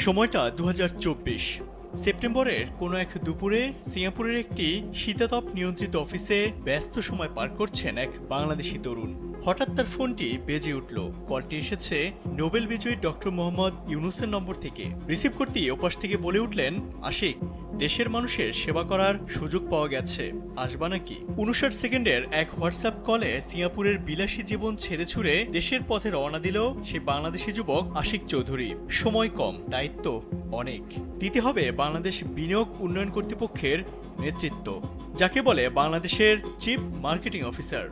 সময়টা ২০২৪ সেপ্টেম্বরের কোনো এক দুপুরে সিঙ্গাপুরের একটি শীতাতপ নিয়ন্ত্রিত অফিসে ব্যস্ত সময় পার করছেন এক বাংলাদেশি তরুণ। হঠাৎ তার ফোনটি বেজে উঠল। কলটি এসেছে নোবেল বিজয়ী ডক্টর মোহাম্মদ ইউনূসের নম্বর থেকে। রিসিভ করতেই ওপাশ থেকে বলে উঠলেন, আশিক, দেশের মানুষের সেবা করার সুযোগ পাওয়া গেছে, আসবা নাকি? ৫৯ সেকেন্ডের এক হোয়াটসঅ্যাপ কলে সিঙ্গাপুরের বিলাসী জীবন ছেড়ে ছুড়ে দেশের পথে রওনা দিল সেই বাংলাদেশি যুবক আশিক চৌধুরী। সময় কম, দায়িত্ব অনেক। দিতে হবে বাংলাদেশ বিনিয়োগ উন্নয়ন কর্তৃপক্ষের নেতৃত্ব, যাকে বলে বাংলাদেশের চিফ মার্কেটিং অফিসার।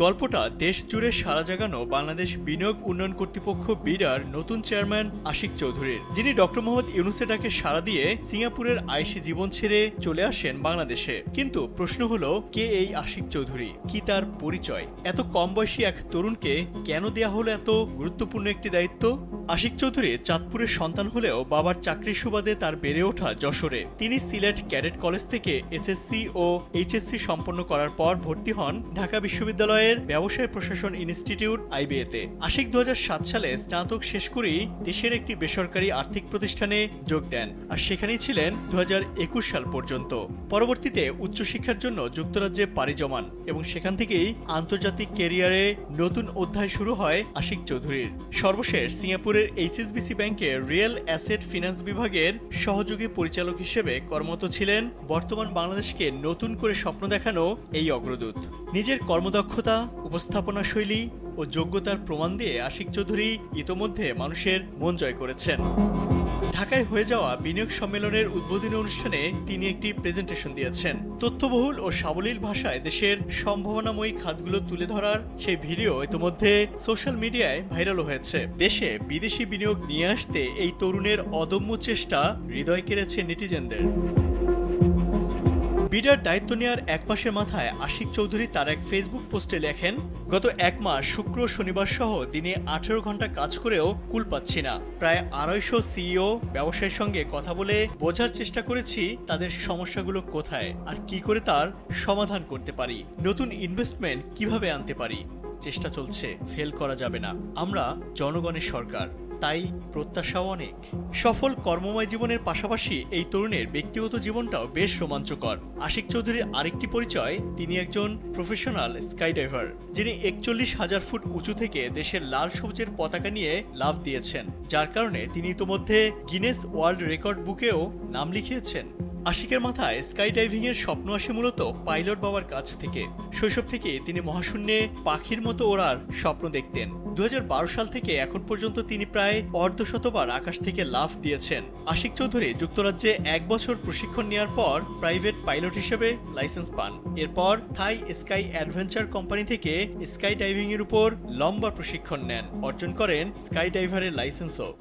গল্পটা দেশ জুড়ে সাড়া জাগানো বাংলাদেশ বিনিয়োগ উন্নয়ন কর্তৃপক্ষ বিডার নতুন চেয়ারম্যান আশিক চৌধুরীর, যিনি ডক্টর মোহাম্মদ ইউনূসের ডাকে সাড়া দিয়ে সিঙ্গাপুরের আইসি জীবন ছেড়ে চলে আসেন বাংলাদেশে। কিন্তু প্রশ্ন হলো, কে এই আশিক চৌধুরী? কি তার পরিচয়? এত কম বয়সী এক তরুণকে কেন দেয়া হলো এত গুরুত্বপূর্ণ একটি দায়িত্ব? আশিক চৌধুরী চাঁদপুরের সন্তান হলেও বাবার চাকরির সুবাদে তার বেড়ে ওঠা যশোরে। তিনি সিলেট ক্যাডেট কলেজ থেকে এসএসসি ও এইচএসসি সম্পন্ন করার পর ভর্তি হন ঢাকা বিশ্ববিদ্যালয়ের ব্যবসায় প্রশাসন ইনস্টিটিউট আইবিএতে। আশিক ২০০৭ সালে স্নাতক শেষ করেই দেশের একটি বেসরকারি আর্থিক প্রতিষ্ঠানে যোগ দেন, আর সেখানেই ছিলেন ২০২১ সাল পর্যন্ত। পরবর্তীতে উচ্চশিক্ষার জন্য যুক্তরাজ্যে পাড়ি জমান এবং সেখান থেকেই আন্তর্জাতিক ক্যারিয়ারে নতুন অধ্যায় শুরু হয় আশিক চৌধুরীর। সর্বশেষ সিঙ্গাপুরের এইচএসবিসি ব্যাংকের রিয়েল অ্যাসেট ফিন্যান্স বিভাগের সহযোগী পরিচালক হিসেবে কর্মরত ছিলেন বর্তমান বাংলাদেশকে নতুন করে স্বপ্ন দেখানো এই অগ্রদূত। নিজের কর্মদক্ষতা, উপস্থাপনা শৈলী ও যোগ্যতার প্রমাণ দিয়ে আশিক চৌধুরী ইতোমধ্যে মানুষের মন জয় করেছেন। ঢাকায় হয়ে যাওয়া বিনিয়োগ সম্মেলনের উদ্বোধনী অনুষ্ঠানে তিনি একটি প্রেজেন্টেশন দিয়েছেন। তথ্যবহুল ও সাবলীল ভাষায় দেশের সম্ভাবনাময়ী খাতগুলো তুলে ধরার সেই ভিডিও ইতোমধ্যে সোশ্যাল মিডিয়ায় ভাইরাল হয়েছে। দেশে বিদেশি বিনিয়োগ নিয়ে আসতে এই তরুণের অদম্য চেষ্টা হৃদয় কেড়েছে নেটিজেনদের। বিডার দায়িত্ব নেওয়ার এক মাসের মাথায় আশিক চৌধুরী তার এক ফেসবুক পোস্টে লেখেন, গত এক মাস শুক্র শনিবার সহ দিনে ১৮ ঘন্টা কাজ করেও কুল পাচ্ছি না। প্রায় ২৫০ সিইও ব্যবসায়ীর সঙ্গে কথা বলে বোঝার চেষ্টা করেছি তাদের সমস্যাগুলো কোথায় আর কি করে তার সমাধান করতে পারি, নতুন ইনভেস্টমেন্ট কিভাবে আনতে পারি। চেষ্টা চলছে, ফেল করা যাবে না। আমরা জনগণের সরকার, তাই প্রত্যাশাও অনেক। সফল কর্মময় জীবনের পাশাপাশি এই তরুণের ব্যক্তিগত জীবনটাও বেশ রোমাঞ্চকর। আশিক চৌধুরীর আরেকটি পরিচয়, তিনি একজন প্রফেশনাল স্কাইডাইভার, যিনি ৪১,০০০ ফুট উঁচু থেকে দেশের লাল সবুজের পতাকা নিয়ে লাফ দিয়েছেন, যার কারণে তিনি ইতোমধ্যে গিনেস ওয়ার্ল্ড রেকর্ড বুকেও নাম লিখিয়েছেন। আশিকের মাথায় স্কাই ডাইভিং এর স্বপ্ন আসে মূলত পাইলট বাবার কাছ থেকে। শৈশব থেকে তিনি মহাশূন্যে পাখির মতো ওড়ার স্বপ্ন দেখতেন। ২০১২ সাল থেকে এখন পর্যন্ত তিনি প্রায় অর্ধশতবার আকাশ থেকে লাফ দিয়েছেন। আশিক চৌধুরী যুক্তরাজ্যে ১ বছর প্রশিক্ষণ নেওয়ার পর প্রাইভেট পাইলট হিসেবে লাইসেন্স পান। এরপর থাই স্কাই অ্যাডভেঞ্চার কোম্পানি থেকে স্কাই ডাইভিং এর উপর লম্বা প্রশিক্ষণ নেন, অর্জন করেন স্কাই ডাইভারের লাইসেন্সও।